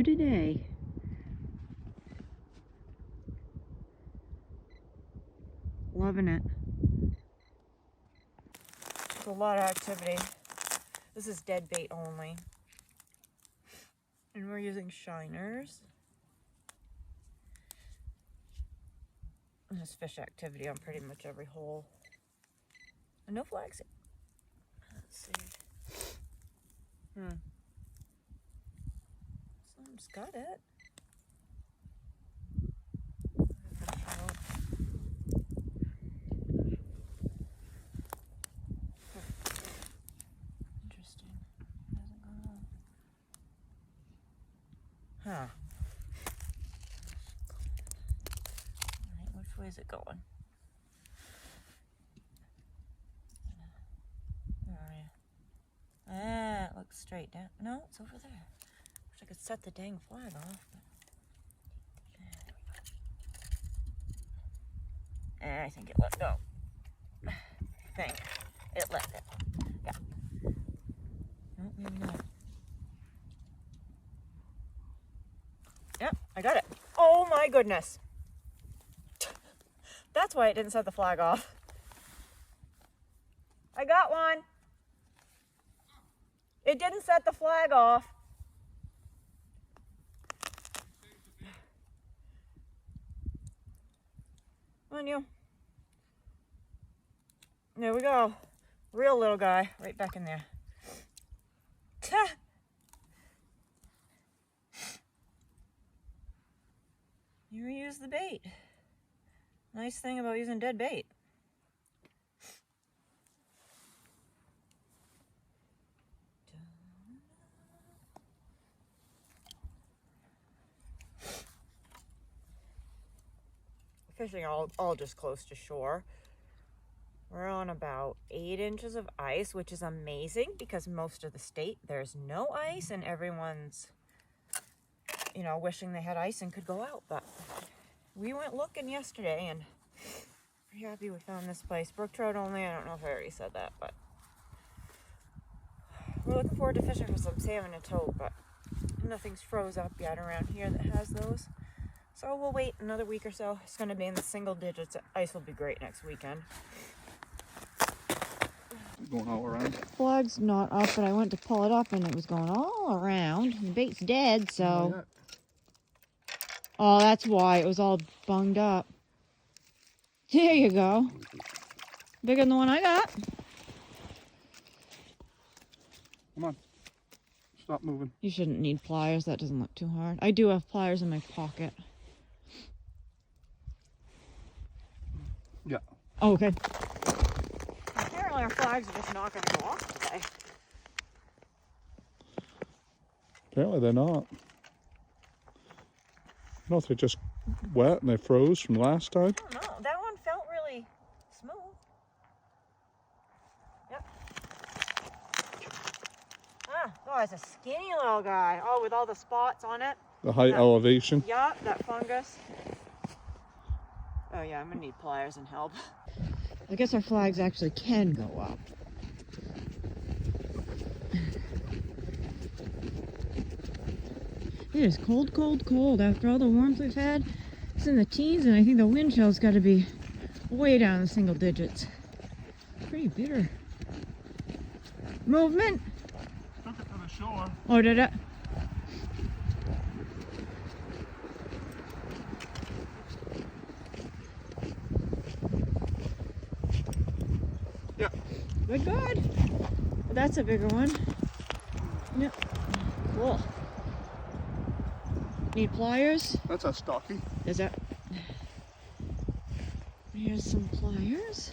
you today. Loving it. There's a lot of activity. This is dead bait only. And we're using shiners. And there's fish activity on pretty much every hole. And no flags. Let's see. Someone's got it. Interesting. Hasn't gone on. Huh. Alright, which way is it going? Where are you? Ah, it looks straight down. No, it's over there. Wish I could set the dang flag off. I think it let go. I think it let it. Yeah. No, maybe not. Yep, I got it. Oh my goodness. That's why it didn't set the flag off. I got one. It didn't set the flag off. Come on, you. There we go. Real little guy right back in there. You reuse the bait. Nice thing about using dead bait. Fishing all just close to shore. We're on about 8 inches of ice, which is amazing because most of the state there's no ice and everyone's, you know, wishing they had ice and could go out. But we went looking yesterday and pretty happy we found this place. Brook trout only. I don't know if I already said that, but we're looking forward to fishing for some salmon and toad, but nothing's froze up yet around here that has those. So we'll wait another week or so. It's going to be in the single digits. Ice will be great next weekend. Going all around. Flag's not up, but I went to pull it up and it was going all around. The bait's dead, so. Oh, that's why it was all bunged up. There you go. Bigger than the one I got. Come on. Stop moving. You shouldn't need pliers. That doesn't look too hard. I do have pliers in my pocket. Yeah. Oh, okay. Apparently our flags are just not going to go off today. Apparently they're not. No, if they're just wet and they froze from last time. I don't know. That one felt really smooth. Yep. Oh, it's a skinny little guy. Oh, with all the spots on it. The high elevation. Yeah, that fungus. Oh yeah, I'm gonna need pliers and help. I guess our flags actually can go up. It is cold, cold, cold after all the warmth we've had. It's in the teens, and I think the wind chill's got to be way down in the single digits. Pretty bitter. Movement. Took it to the shore. Oh, did it? Yeah. Good, good. Well, that's a bigger one. Yep. Cool. Need pliers? That's a stocky. Is that? Here's some pliers.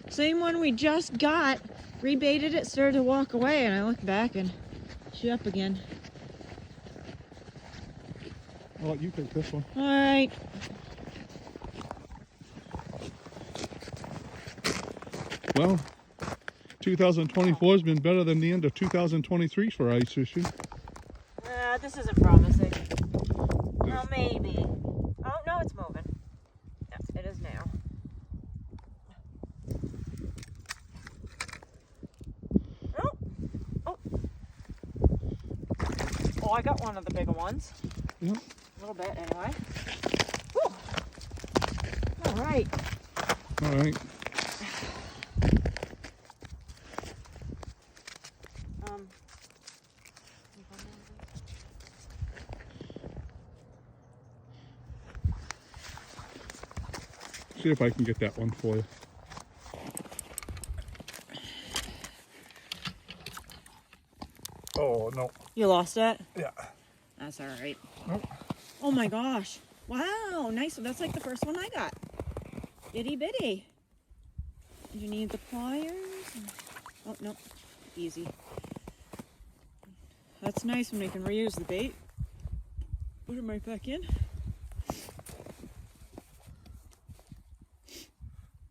Same one we just got. Rebaited it, started to walk away, and I looked back and she up again. I'll let you take this one. All right. Well, 2024 has been better than the end of 2023 for ice fishing. This isn't promising. Well, maybe. Oh, no, it's moving. Yes, it is now. Oh, oh. Oh, I got one of the bigger ones. Yeah. A little bit, anyway. Whew. All right. All right. See if I can get that one for you. Oh, no. You lost it? Yeah. That's all right. Nope. Oh my gosh. Wow, nice. That's like the first one I got. Itty bitty. You need the pliers? Oh, no. Easy. That's nice when we can reuse the bait. Put it right back in.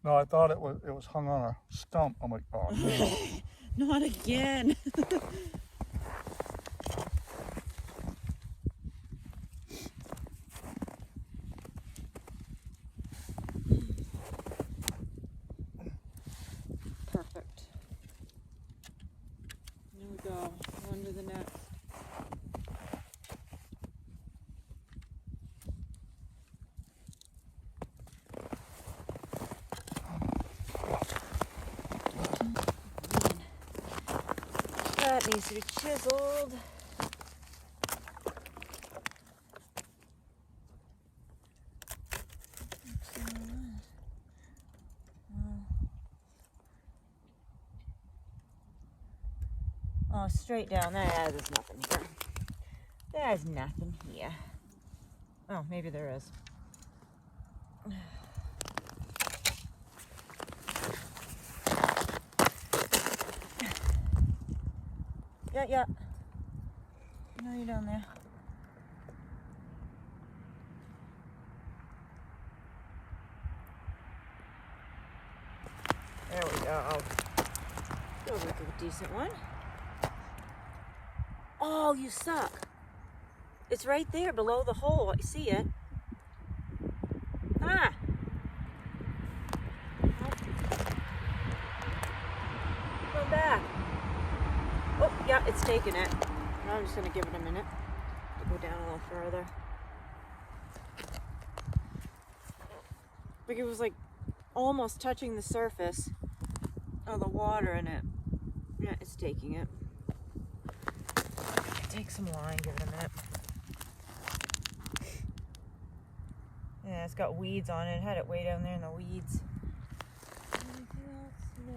No, I thought it was hung on a stump. I'm like, oh no. Not again. Perfect. There we go. On to the next. That needs to be chiseled. Oh, straight down there. There's nothing here. There's nothing here. Oh, maybe there is. Yeah. No, you're down there. There we go. Feels like a decent one. Oh, you suck. It's right there below the hole. I see it. Ah! Come back. Oh, yeah, it's taking it. Now I'm just going to give it a minute to go down a little further. Like it was like almost touching the surface of the water in it. Yeah, it's taking it. Take some line, give it a minute. Yeah, it's got weeds on it. It had it way down there in the weeds. Anything else? No.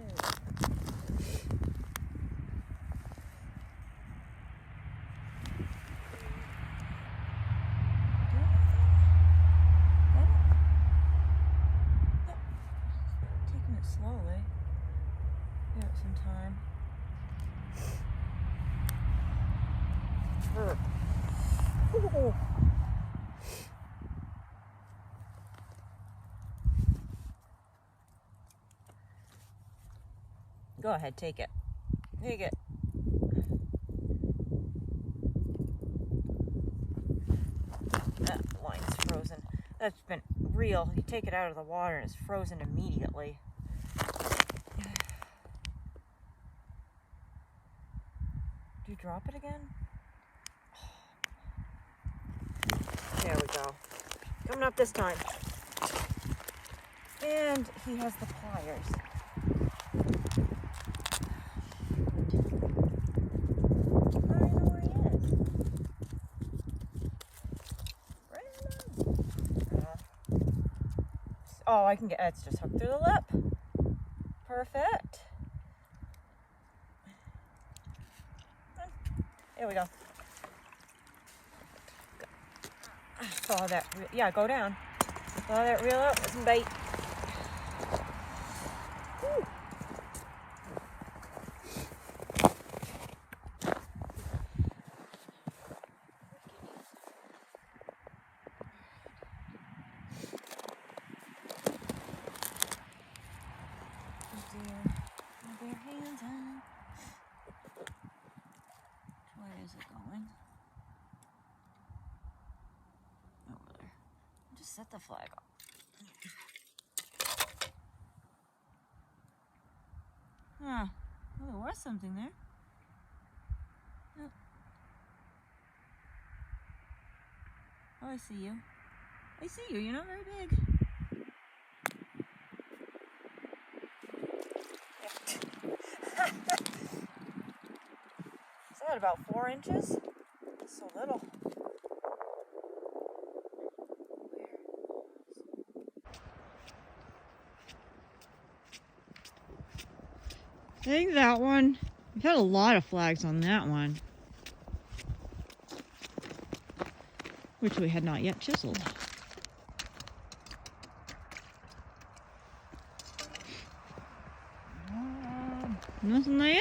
Taking it slowly. Give it some time. Ooh. Go ahead, take it. Take it. That line's frozen. That's been real. You take it out of the water and it's frozen immediately. Do you drop it again? There we go. Coming up this time. And he has the pliers. I don't know where he is. Oh, I can get, it's just hooked through the lip. Perfect. There we go. Follow that, yeah, go down. Follow that reel up with some bait. Woo. Their hands on. Where is it going? set the flag off. Huh. Well, there was something there. Oh. Oh, I see you. I see you. You're not very big. Is that about 4 inches? So little. I think that one, we've had a lot of flags on that one, which we had not yet chiseled. Nothing there?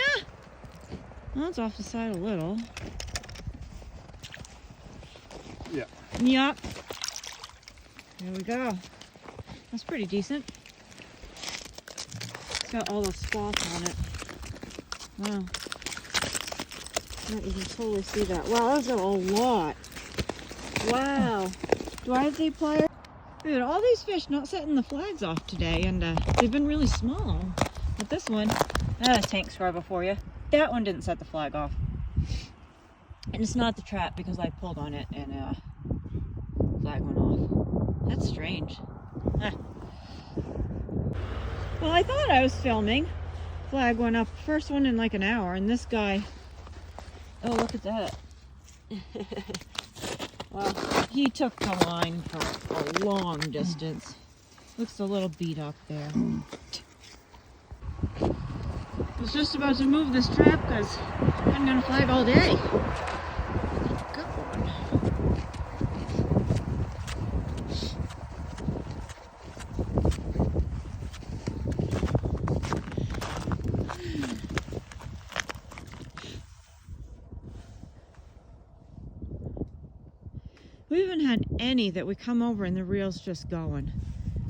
Well, it's off the side a little. Yeah. Yup. There we go. That's pretty decent. It's got all the spots on it. Wow. You can totally see that. Wow, that's got a lot. Wow. Do I have the pliers? Dude, all these fish not setting the flags off today, and they've been really small. But this one, that's a tank scrubber for you. That one didn't set the flag off. And it's not the trap because I pulled on it and flag went off. That's strange. Ah. Well, I thought I was filming. Flag went up, first one in like an hour, and this guy, oh, look at that. Well, he took the line for a long distance. Looks a little beat up there. I was just about to move this trap because I'm gonna flag all day. Good one. We haven't had any that we come over and the reel's just going.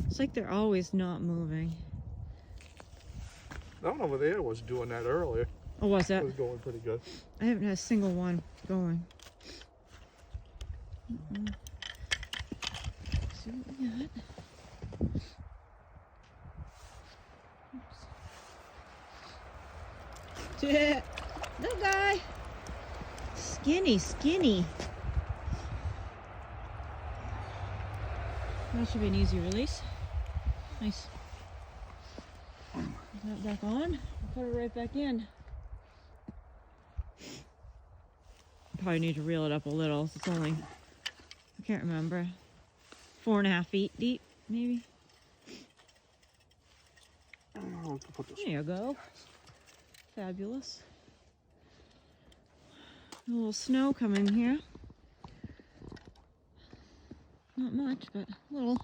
It's like they're always not moving. That one over there was doing that earlier. Oh, was that? It was going pretty good. I haven't had a single one going. See what we got. Oops. Little guy. Skinny, skinny. That should be an easy release. Nice. Put that back on. Put it right back in. Probably need to reel it up a little. It's only, I can't remember, 4.5 feet deep, maybe. Oh, there you go. Fabulous. A little snow coming here. Not much, but a little.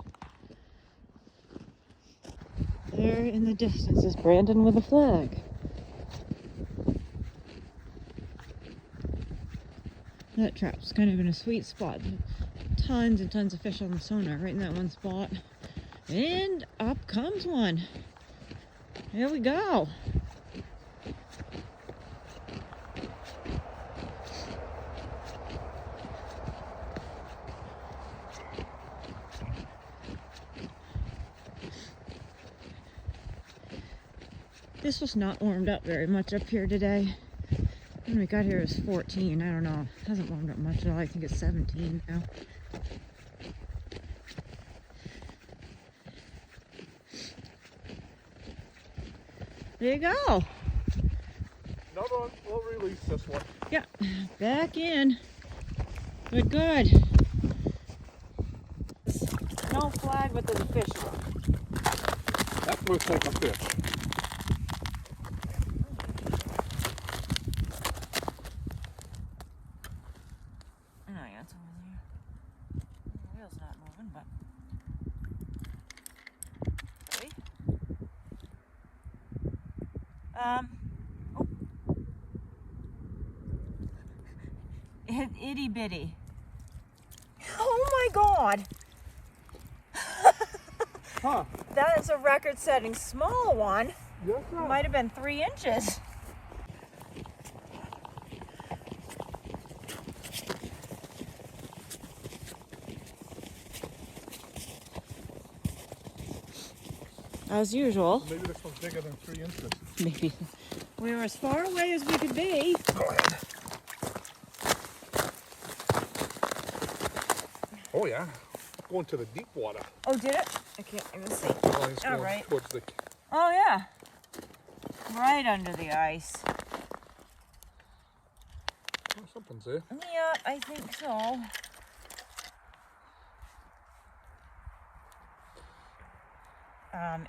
There in the distance is Brandon with a flag. That trap's kind of in a sweet spot. Tons and tons of fish on the sonar right in that one spot. And up comes one. There we go. This was not warmed up very much up here today. When we got here it was 14. I don't know. It hasn't warmed up much at all. I think it's 17 now. There you go. Another one. We'll release this one. Yeah, back in. But good. No flag, but there's a fish on. That looks like a fish. Oh yeah, it's over there. The wheel's not moving, but. Sorry. Oh. Itty bitty. Oh my god! Huh. That is a record-setting small one. Yes, sir. Might have been 3 inches. as usual. Maybe this one's bigger than 3 inches. Maybe. We were as far away as we could be. Go ahead. Oh yeah, going to the deep water. Oh, did it? I can't even see. Oh, it's All going right. towards the... Oh, yeah. Right under the ice. Oh, something's there. Yeah, I think so.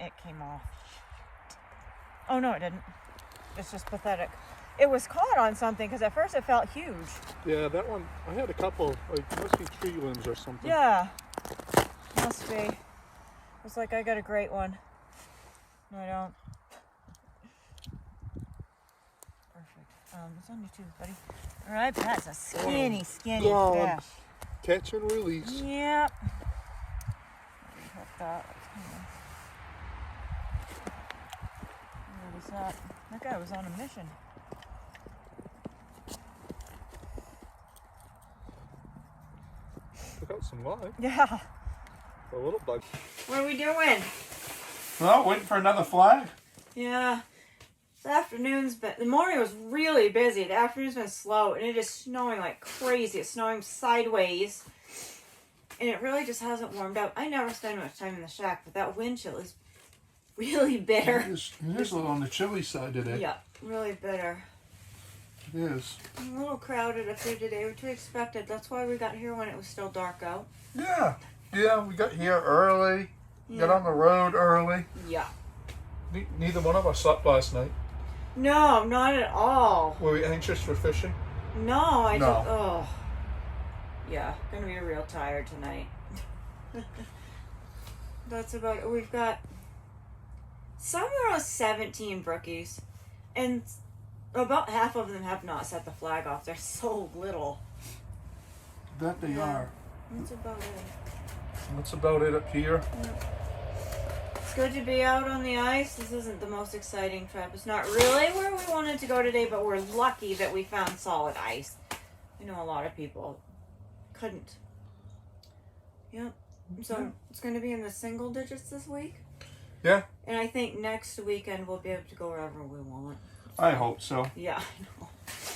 It came off. Oh, no, it didn't. It's just pathetic. It was caught on something because at first it felt huge. Yeah, that one, I had a couple, like, must be tree limbs or something. Yeah. Must be. It's like I got a great one. No, I don't. Perfect. It's on you too, buddy. All right, that's a skinny God. fish. Catch and release. Yep. Hook that. Release that. That guy was on a mission. Took out some line. Yeah. A little bug. What are we doing? Well, waiting for another flag. Yeah. The morning was really busy. The afternoon's been slow, and it is snowing like crazy. It's snowing sideways, and it really just hasn't warmed up. I never spend much time in the shack, but that wind chill is really bitter. It is a little on the chilly side today. Yeah, really bitter. It is. I'm a little crowded up here today, which we expected. That's why we got here when it was still dark out. Yeah. Yeah, we got here early. Yeah. Got on the road early. Yeah. Neither one of us slept last night. No, not at all. Were we anxious for fishing? No, I No. just, oh. Yeah, gonna be real tired tonight. That's about it. We've got somewhere around 17 brookies, and about half of them have not set the flag off. They're so little. That they are. That's about it. That's about it up here. It's good to be out on the ice. This isn't the most exciting trip. It's not really where we wanted to go today, but we're lucky that we found solid ice. I know a lot of people couldn't. Yep. So it's going to be in the single digits this week. Yeah. And I think next weekend we'll be able to go wherever we want. I hope so. Yeah, I know.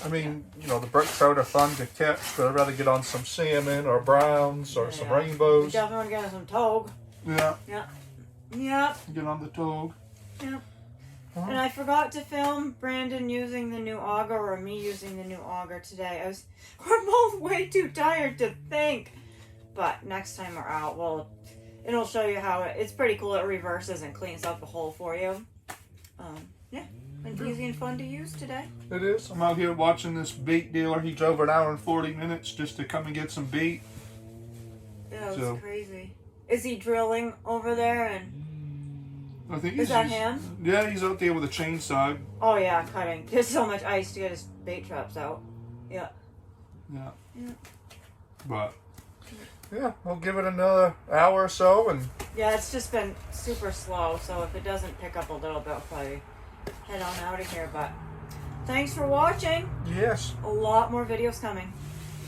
I mean, you know, the brook trout are fun to catch, but I'd rather get on some salmon or browns or some We rainbows. definitely want to get some togue. Yeah. Yeah. Yep. Get on the togue. Yep. And I forgot to film Brandon using the new auger or me using the new auger today. We're both way too tired to think. But next time we're out, it'll show you how it's pretty cool. It reverses and cleans up the hole for you. Yeah. And easy and fun to use today. It is. I'm out here watching this bait dealer. He drove an hour and 40 minutes just to come and get some bait. Yeah, it was crazy. Is he drilling over there? And I think is that him? Yeah, he's out there with a chainsaw. Oh yeah, cutting. There's so much ice to get his bait traps out. Yeah. Yeah. Yeah. But yeah, we'll give it another hour or so, and yeah, it's just been super slow. So if it doesn't pick up a little bit, I'll probably head on out of here. But thanks for watching. yes. A lot more videos coming.